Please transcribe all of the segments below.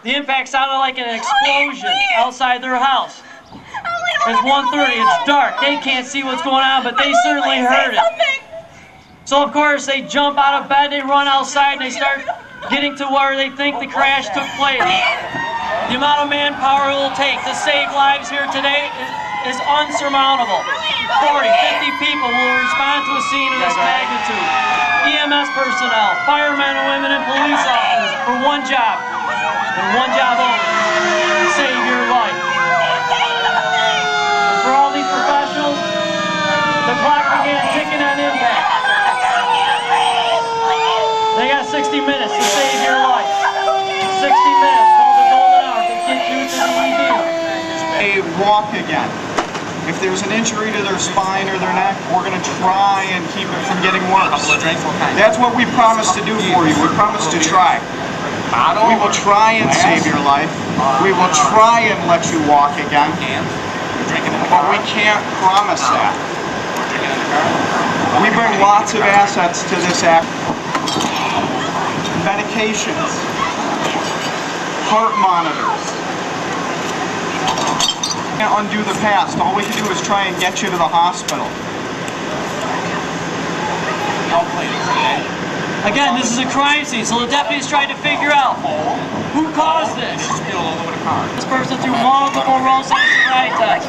The impact sounded like an explosion outside their house. It's 1:30, it's dark, they can't see what's going on, but they certainly heard it. So of course they jump out of bed, they run outside, and they start getting to where they think the crash took place. The amount of manpower it will take to save lives here today is unsurmountable. 40, 50 people will respond to a scene of this magnitude. EMS personnel, firemen and women, and police officers for one job, and one job only: save your life. And for all these professionals, the clock began ticking on impact. They got 60 minutes to save your life. 60 minutes, called the golden hour, to get you to the ED. They walk again. If there's an injury to their spine or their neck, we're going to try and keep it from getting worse. That's what we promise to do for you. We promise to try. We will try and save your life. We will try and let you walk again. But we can't promise that. We bring lots of assets to this act. Medications, heart monitors. Can't undo the past. All we can do is try and get you to the hospital. Again, this is a crime scene, so the deputies tried to figure out who caused this. This person threw multiple roadside sobriety tests.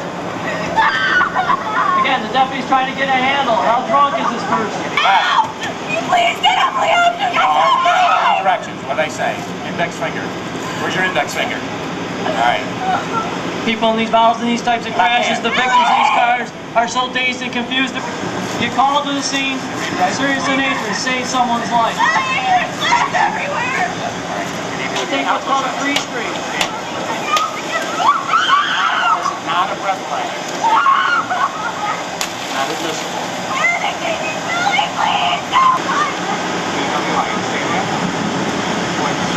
Again, the deputies trying to get a handle. How drunk is this person? Help! Please get him! We have to get him! Directions, what they say. Index finger. Where's your index finger? Alright. People in these bottles in these types of crashes, the victims of these cars are so dazed and confused. You call to the scene, serious in nature, save someone's life. There's everywhere! You take what's called a freeze screen. Not a breath fire. Not admissible. Please, no!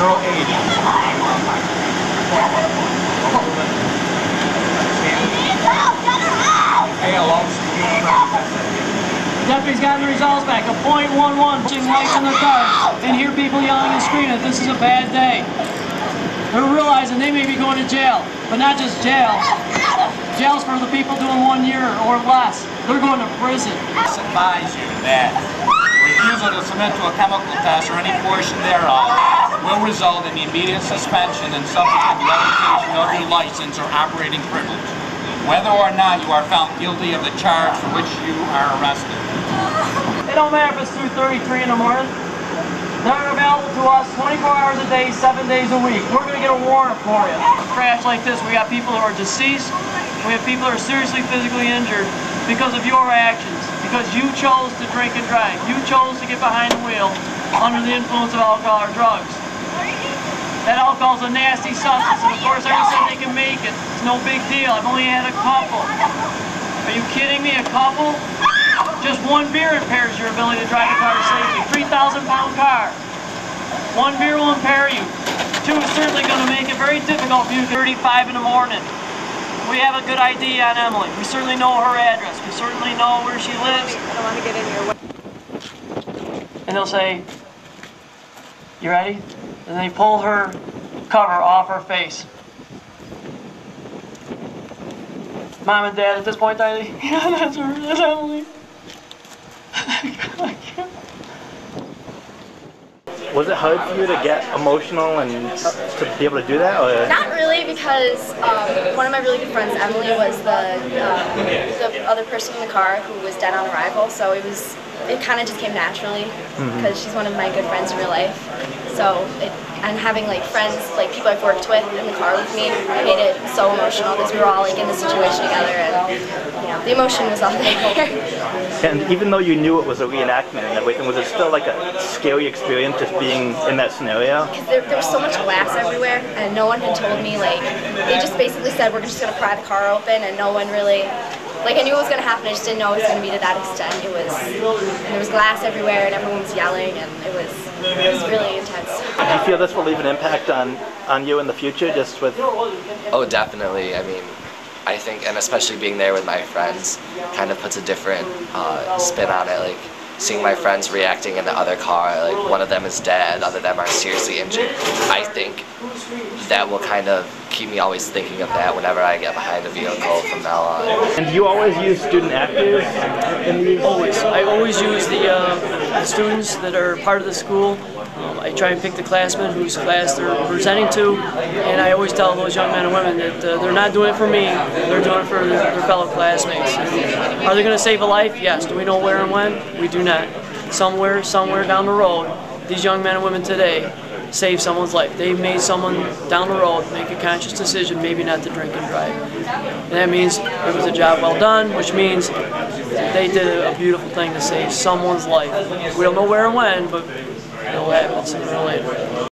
080. Deputies got the results back. A .11, watching lights in their car, and hear people yelling and screaming that this is a bad day. They're realizing they may be going to jail, but not just jail. Jail's for the people doing 1 year or less. They're going to prison. I advise you that refusal to submit to a chemical test or any portion thereof will result in the immediate suspension and subsequent revocation of your license or operating privilege, whether or not you are found guilty of the charge for which you are arrested. It don't matter if it's 2:33 in the morning. They're available to us 24 hours a day, 7 days a week. We're going to get a warrant for you. A crash like this, we got people who are deceased. We have people who are seriously physically injured because of your actions. Because you chose to drink and drive. You chose to get behind the wheel under the influence of alcohol or drugs. That alcohol is a nasty substance, and of course everyone said they can make it. It's no big deal. I've only had a couple. Are you kidding me? A couple? Just one beer impairs your ability to drive a car safely. 3,000-pound car. One beer will impair you. Two is certainly going to make it very difficult for you. 35 in the morning. We have a good ID on Emily. We certainly know her address. We certainly know where she lives. I don't want to get in your way. And they'll say, "You ready?" And they pull her cover off her face. Mom and Dad, at this point, are they? Yeah, that's her. That's Emily. Was it hard for you to get emotional and to be able to do that? Or? Not really, because one of my really good friends, Emily, was the other person in the car who was dead on arrival. So it kind of just came naturally because she's one of my good friends in real life. So and having like friends, like people I've worked with in the car with me, made it so emotional because we were all like in the situation together, and you know, the emotion was all there. And even though you knew it was a reenactment and everything, was it still like a scary experience just being in that scenario? Because there was so much glass everywhere, and no one had told me, like, they just basically said we're just going to pry the car open, and no one really, like, I knew it was going to happen, I just didn't know it was going to be to that extent. And there was glass everywhere, and everyone was yelling, and it was really intense. Do you feel this will leave an impact on you in the future, just with... Oh, definitely. I mean, I think, and especially being there with my friends, kind of puts a different spin on it. Like, seeing my friends reacting in the other car, like one of them is dead, other them are seriously injured. I think that will kind of keep me always thinking of that whenever I get behind a vehicle from now on. And do you always use student actors in these? Always. I always use the students that are part of the school. I try and pick the classmen whose class they're presenting to, and I always tell those young men and women that they're not doing it for me, they're doing it for their fellow classmates. And are they going to save a life? Yes. Do we know where and when? We do not. Somewhere down the road, these young men and women today save someone's life. They made someone down the road make a conscious decision maybe not to drink and drive. And that means it was a job well done, which means they did a beautiful thing to save someone's life. We don't know where and when, but it'll happen sooner or later.